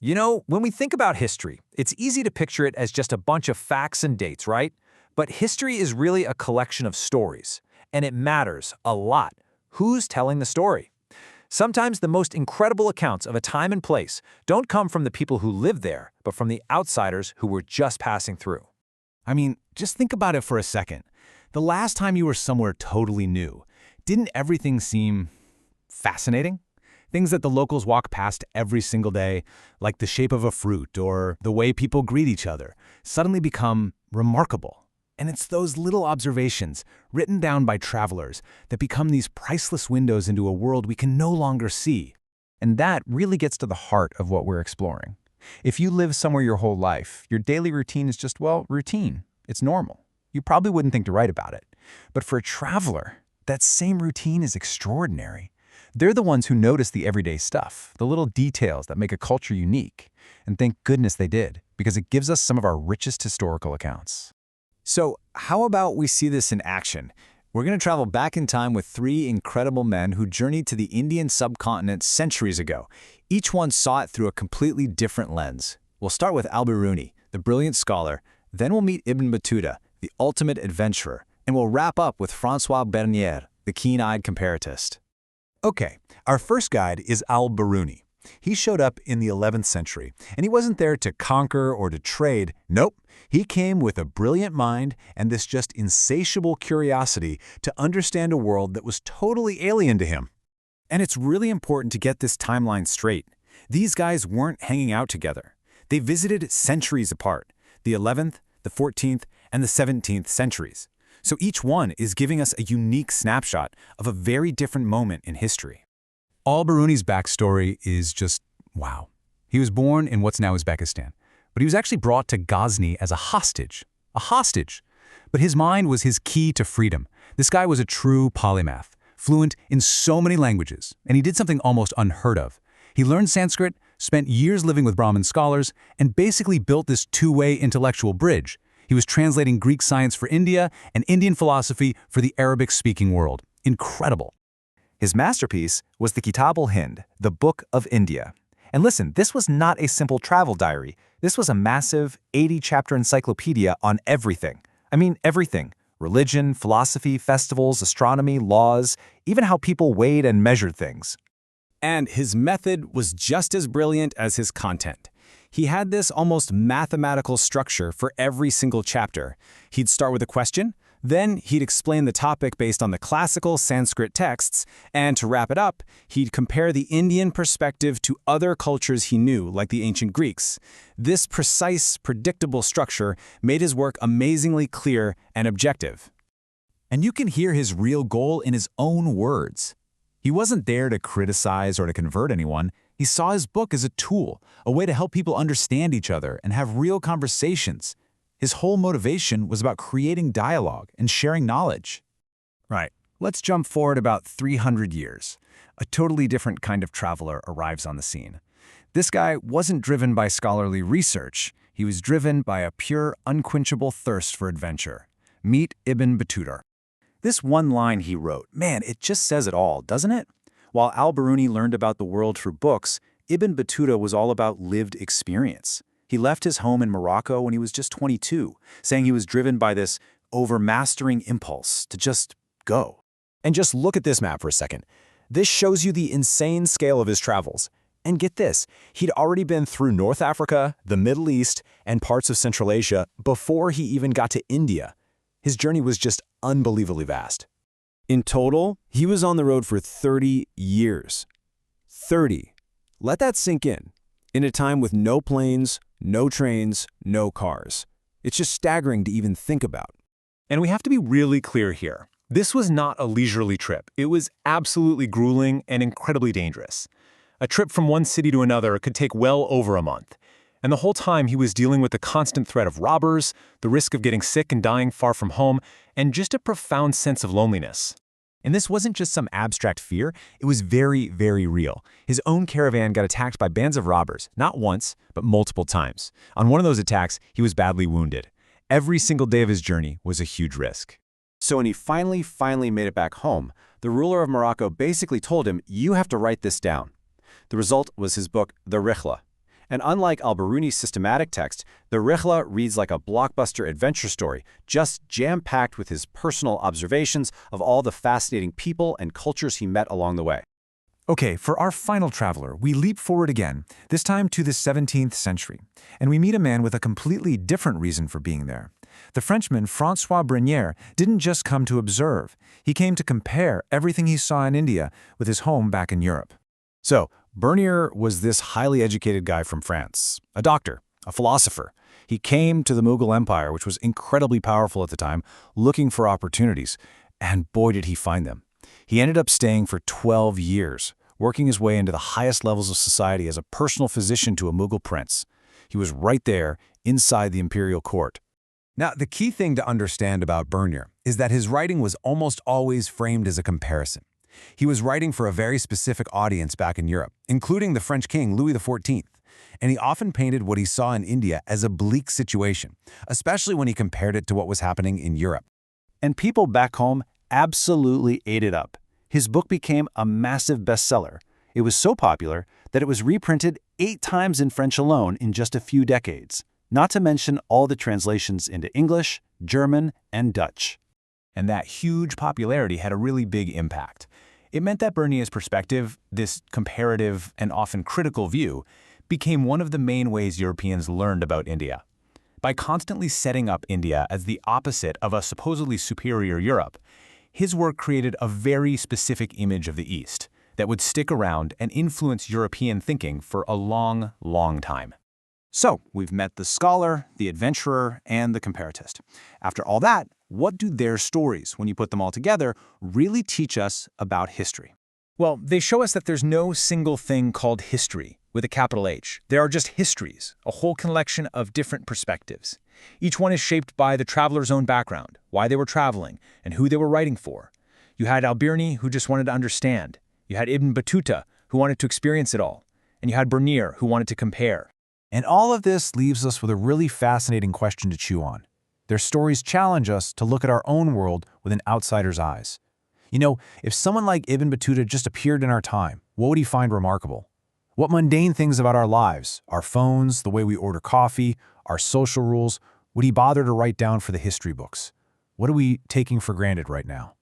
You know, when we think about history, it's easy to picture it as just a bunch of facts and dates, right? But history is really a collection of stories, and it matters a lot who's telling the story. Sometimes the most incredible accounts of a time and place don't come from the people who lived there, but from the outsiders who were just passing through. I mean, just think about it for a second. The last time you were somewhere totally new, didn't everything seem fascinating? Things that the locals walk past every single day, like the shape of a fruit or the way people greet each other, suddenly become remarkable. And it's those little observations, written down by travelers, that become these priceless windows into a world we can no longer see. And that really gets to the heart of what we're exploring. If you live somewhere your whole life, your daily routine is just, well, routine. It's normal. You probably wouldn't think to write about it. But for a traveler, that same routine is extraordinary. They're the ones who notice the everyday stuff, the little details that make a culture unique. And thank goodness they did, because it gives us some of our richest historical accounts. So how about we see this in action? We're going to travel back in time with three incredible men who journeyed to the Indian subcontinent centuries ago. Each one saw it through a completely different lens. We'll start with Al-Biruni, the brilliant scholar. Then we'll meet Ibn Battuta, the ultimate adventurer. And we'll wrap up with François Bernier, the keen-eyed comparatist. Okay, our first guide is Al-Biruni. He showed up in the 11th century, and he wasn't there to conquer or to trade. Nope, he came with a brilliant mind and this just insatiable curiosity to understand a world that was totally alien to him. And it's really important to get this timeline straight. These guys weren't hanging out together. They visited centuries apart, the 11th, the 14th, and the 17th centuries. So each one is giving us a unique snapshot of a very different moment in history. Al-Biruni's backstory is just wow. He was born in what's now Uzbekistan, but he was actually brought to Ghazni as a hostage. A hostage. But his mind was his key to freedom. This guy was a true polymath, fluent in so many languages, and he did something almost unheard of. He learned Sanskrit, spent years living with Brahmin scholars, and basically built this two-way intellectual bridge. He was translating Greek science for India and Indian philosophy for the Arabic-speaking world. Incredible. His masterpiece was the Kitab al-Hind, the Book of India. And listen, this was not a simple travel diary. This was a massive 80-chapter encyclopedia on everything. I mean, everything. Religion, philosophy, festivals, astronomy, laws, even how people weighed and measured things. And his method was just as brilliant as his content. He had this almost mathematical structure for every single chapter. He'd start with a question, then he'd explain the topic based on the classical Sanskrit texts, and to wrap it up, he'd compare the Indian perspective to other cultures he knew, like the ancient Greeks. This precise, predictable structure made his work amazingly clear and objective. And you can hear his real goal in his own words. He wasn't there to criticize or to convert anyone. He saw his book as a tool, a way to help people understand each other and have real conversations. His whole motivation was about creating dialogue and sharing knowledge. Right. Let's jump forward about 300 years. A totally different kind of traveler arrives on the scene. This guy wasn't driven by scholarly research. He was driven by a pure, unquenchable thirst for adventure. Meet Ibn Battuta. This one line he wrote, man, it just says it all, doesn't it? While Al-Biruni learned about the world through books, Ibn Battuta was all about lived experience. He left his home in Morocco when he was just 22, saying he was driven by this overmastering impulse to just go. And just look at this map for a second. This shows you the insane scale of his travels. And get this, he'd already been through North Africa, the Middle East, and parts of Central Asia before he even got to India. His journey was just unbelievably vast. In total, he was on the road for 30 years. 30. Let that sink in a time with no planes, no trains, no cars. It's just staggering to even think about. And we have to be really clear here. This was not a leisurely trip. It was absolutely grueling and incredibly dangerous. A trip from one city to another could take well over a month. And the whole time he was dealing with the constant threat of robbers, the risk of getting sick and dying far from home, and just a profound sense of loneliness. And this wasn't just some abstract fear, it was very, very real. His own caravan got attacked by bands of robbers, not once, but multiple times. On one of those attacks, he was badly wounded. Every single day of his journey was a huge risk. So when he finally made it back home, the ruler of Morocco basically told him, you have to write this down. The result was his book, The Rihla. And unlike Al-Biruni's systematic text, the Rihla reads like a blockbuster adventure story, just jam-packed with his personal observations of all the fascinating people and cultures he met along the way. Okay, for our final traveler, we leap forward again, this time to the 17th century, and we meet a man with a completely different reason for being there. The Frenchman François Bernier didn't just come to observe, he came to compare everything he saw in India with his home back in Europe. So, Bernier was this highly educated guy from France, a doctor, a philosopher. He came to the Mughal Empire, which was incredibly powerful at the time, looking for opportunities, and boy did he find them. He ended up staying for 12 years, working his way into the highest levels of society as a personal physician to a Mughal prince. He was right there, inside the imperial court. Now, the key thing to understand about Bernier is that his writing was almost always framed as a comparison. He was writing for a very specific audience back in Europe, including the French king Louis XIV, and he often painted what he saw in India as a bleak situation, especially when he compared it to what was happening in Europe. And people back home absolutely ate it up. His book became a massive bestseller. It was so popular that it was reprinted 8 times in French alone in just a few decades, not to mention all the translations into English, German, and Dutch. And that huge popularity had a really big impact. It meant that Bernier's perspective, this comparative and often critical view, became one of the main ways Europeans learned about India. By constantly setting up India as the opposite of a supposedly superior Europe, his work created a very specific image of the East that would stick around and influence European thinking for a long, long time. So, we've met the scholar, the adventurer, and the comparatist. After all that, what do their stories, when you put them all together, really teach us about history? Well, they show us that there's no single thing called history with a capital H. There are just histories, a whole collection of different perspectives. Each one is shaped by the traveler's own background, why they were traveling, and who they were writing for. You had Al-Biruni, who just wanted to understand. You had Ibn Battuta, who wanted to experience it all. And you had Bernier, who wanted to compare. And all of this leaves us with a really fascinating question to chew on. Their stories challenge us to look at our own world with an outsider's eyes. You know, if someone like Ibn Battuta just appeared in our time, what would he find remarkable? What mundane things about our lives, our phones, the way we order coffee, our social rules, would he bother to write down for the history books? What are we taking for granted right now?